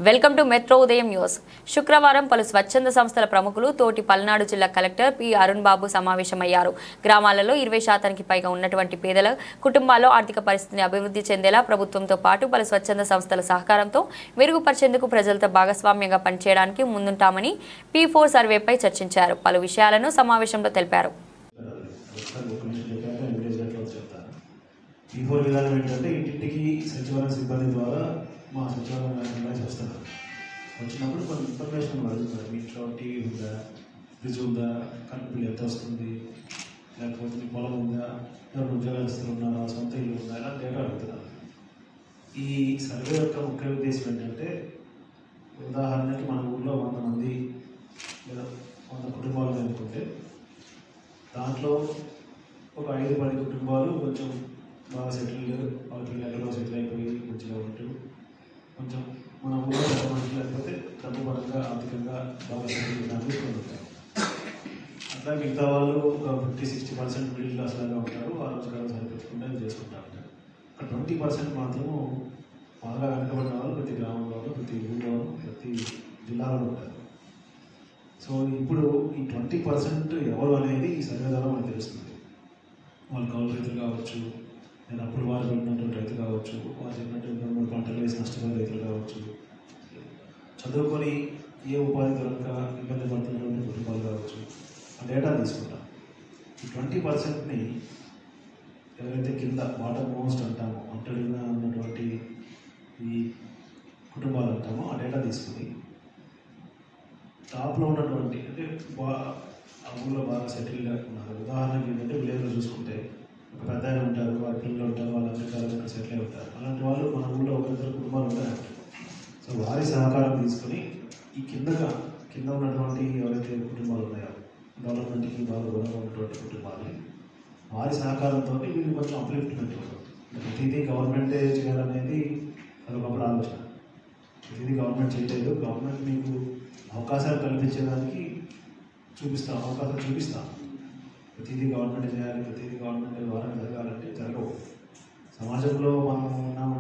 Welcome to metro ఉదయం news. శుక్రవారం పలు స్వచ్ఛంద సంస్థల ప్రముఖులు తోటి పల్నాడు జిల్లా కలెక్టర్ పి అరుణ్ బాబు సమావేశమయ్యారు. గ్రామాలలో 20% పైగా ఉన్నటువంటి పేదల కుటుంబాల్లో ఆర్థిక పరిస్థితిని అభివృద్ధి చెందేలా ప్రభుత్వంతో పాటు పలు స్వచ్ఛంద సంస్థల సహకారంతో మెరుగుపరిచేందుకు ప్రజలతో భాగస్వామ్యంగా పనిచేయడానికి ముందుంటామని P4 సర్వేపై చర్చించారు. పలు విషయాలను సమావేశంలో తెలిపారు. P4 విధానం ఏంటంటే ఇంటింటికి సచివాలయ సిబ్బంది ద్వారా మా సచివాలయం వస్తున్నారు. వచ్చినప్పుడు కొన్ని ఇన్ఫర్మేషన్ అడుగుతారు. మీ ఇంట్లో టీవీ ఉందా, ఫ్రిడ్జ్ ఉందా, కరెంట్ బిల్ ఎంత వస్తుంది, లేకపోతే మీ పొలం ఉందా, ఎవరు ఉద్యోగస్తులు ఉన్నారా, సొంత ఇల్లు ఉందా, ఇలా డేటా అడుగుతున్నారు. ఈ సర్వే యొక్క ముఖ్య ఉద్దేశం ఏంటంటే ఉదాహరణకి మన ఊళ్ళో 100 మంది లేదా 100 కుటుంబాలు అనుకుంటే దాంట్లో ఒక 5-10 కుటుంబాలు కొంచెం బాగా సెటిల్డ్, వాళ్ళ పిల్లలు సెటిల్ అయిపోయి మంచిగా ఉంటూ కొంచెం మన ఊళ్ళో మంచి లేకపోతే డబ్బు పరంగా ఆర్థికంగా బాగా సెటిల్ తీసుకొని ఉంటారు. అట్లా మిగతా వాళ్ళు ఒక 50-60% మిడిల్ క్లాస్ లాగా ఉంటారు. ఆ రోజుకాలం సరిపెట్టుకుంటే చేసుకుంటూ ఉంటారు. ఒక 20% మాత్రము బాగా వెనకబడిన వాళ్ళు ప్రతి గ్రామంలోనూ, ప్రతి ఊళ్ళోనూ, ప్రతి జిల్లాలో ఉంటారు. సో ఇప్పుడు ఈ 20% ఎవరు అనేది ఈ సర్వే ద్వారా మనకు తెలుస్తుంది. వాళ్ళు కౌలు రైతులు కావచ్చు, నేను అప్పుడు వారు పెట్టినటువంటి రైతులు కావచ్చు, వారు చెప్పినటువంటి 2-3 పంటలు వేసి నష్టపోయిన రైతులు కావచ్చు, చదువుకొని ఏ ఉపాధి దొరక ఇబ్బంది పడుతున్నటువంటి కుటుంబాలు కావచ్చు, ఆ డేటా తీసుకుంటాం. ఈ 20%ని ఎవరైతే కింద బాటమ్ మోస్ట్ అంటామో, ఒంటరిగా ఉన్నటువంటి ఈ కుటుంబాలు అంటామో ఆ డేటా తీసుకుని టాప్లో ఉన్నటువంటి అంటే ఆ ఊళ్ళో బాగా సెటిల్గా ఉన్నారు. ఉదాహరణకి ఏంటంటే విలేజ్లో చూసుకుంటే ఒక పెద్ద ఆయన ఉంటారు, వాళ్ళ పిల్లలు ఉంటారు, వాళ్ళ అమెరికాలో సెటిల్ అయి ఉంటారు. అలాంటి వాళ్ళు మన ఊళ్ళో 1-2 కుటుంబాలు ఉంటారు. సో వారి సహకారం తీసుకుని ఈ కింద ఉన్నటువంటి ఎవరైతే కుటుంబాలు ఉన్నాయో డెవలప్మెంట్కి బాగా దూరంగా ఉన్నటువంటి కుటుంబాలని వారి సహకారంతో వీళ్ళు కొంచెం అప్లిఫ్ట్మెంట్ ఉంటుంది. ప్రతిదీ గవర్నమెంటే చేయాలనేది అదొకప్పుడు ఆలోచన. ప్రతిదీ గవర్నమెంట్ చేయలేదు. గవర్నమెంట్ మీకు అవకాశాలు కల్పించేదానికి అవకాశాలు చూపిస్తాం. ప్రతిదీ గవర్నమెంట్ చేయాలి, ప్రతిదీ గవర్నమెంట్ ద్వారా జరగాలంటే జరగవు. సమాజంలో మనం ఉన్నాం.